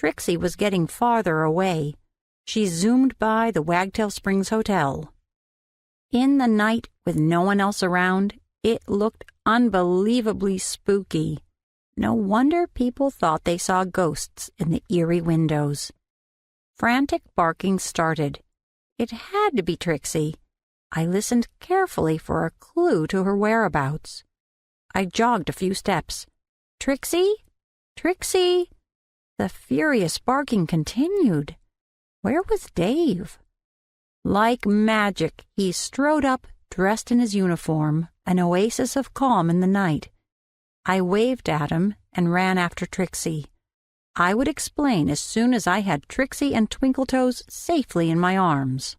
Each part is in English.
Trixie was getting farther away. She zoomed by the Wagtail Springs Hotel. In the night, with no one else around, it looked unbelievably spooky. No wonder people thought they saw ghosts in the eerie windows. Frantic barking started. It had to be Trixie. I listened carefully for a clue to her whereabouts. I jogged a few steps. Trixie? Trixie? The furious barking continued. Where was Dave? Like magic, he strode up, dressed in his uniform, an oasis of calm in the night. I waved at him and ran after Trixie. I would explain as soon as I had Trixie and Twinkletoes safely in my arms.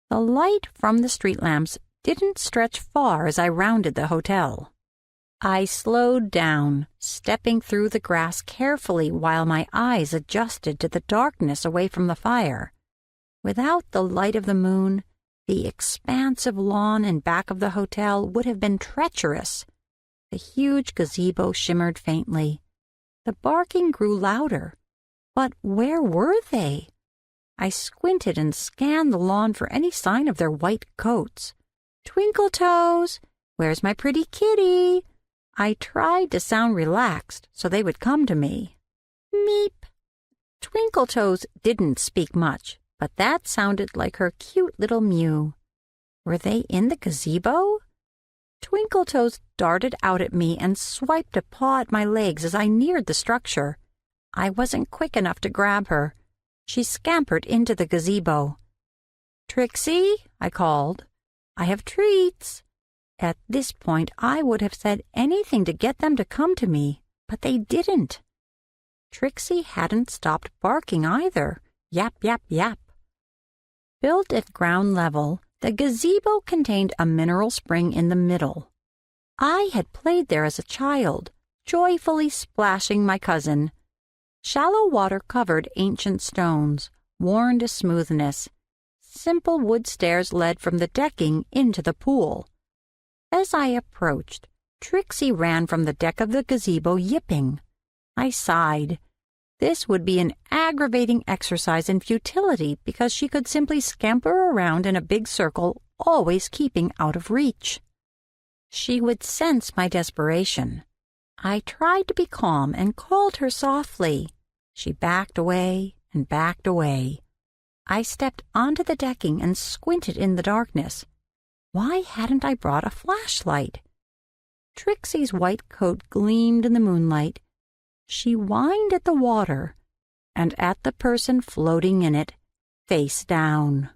The light from the street lamps didn't stretch far as I rounded the hotel. I slowed down, stepping through the grass carefully while my eyes adjusted to the darkness away from the fire. Without the light of the moon, the expansive lawn in back of the hotel would have been treacherous. The huge gazebo shimmered faintly. The barking grew louder. But where were they? I squinted and scanned the lawn for any sign of their white coats. Twinkletoes, where's my pretty kitty? I tried to sound relaxed so they would come to me. Meep. Twinkletoes didn't speak much, but that sounded like her cute little mew. Were they in the gazebo? Twinkletoes darted out at me and swiped a paw at my legs as I neared the structure. I wasn't quick enough to grab her. She scampered into the gazebo. Trixie, I called. I have treats. At this point, I would have said anything to get them to come to me, but they didn't. Trixie hadn't stopped barking either. Yap, yap, yap. Built at ground level, the gazebo contained a mineral spring in the middle. I had played there as a child, joyfully splashing my cousin. Shallow water covered ancient stones, worn to smoothness. Simple wood stairs led from the decking into the pool. As I approached, Trixie ran from the deck of the gazebo yipping. I sighed. This would be an aggravating exercise in futility because she could simply scamper around in a big circle, always keeping out of reach. She would sense my desperation. I tried to be calm and called her softly. She backed away and backed away. I stepped onto the decking and squinted in the darkness. Why hadn't I brought a flashlight? Trixie's white coat gleamed in the moonlight. She whined at the water and at the person floating in it, face down.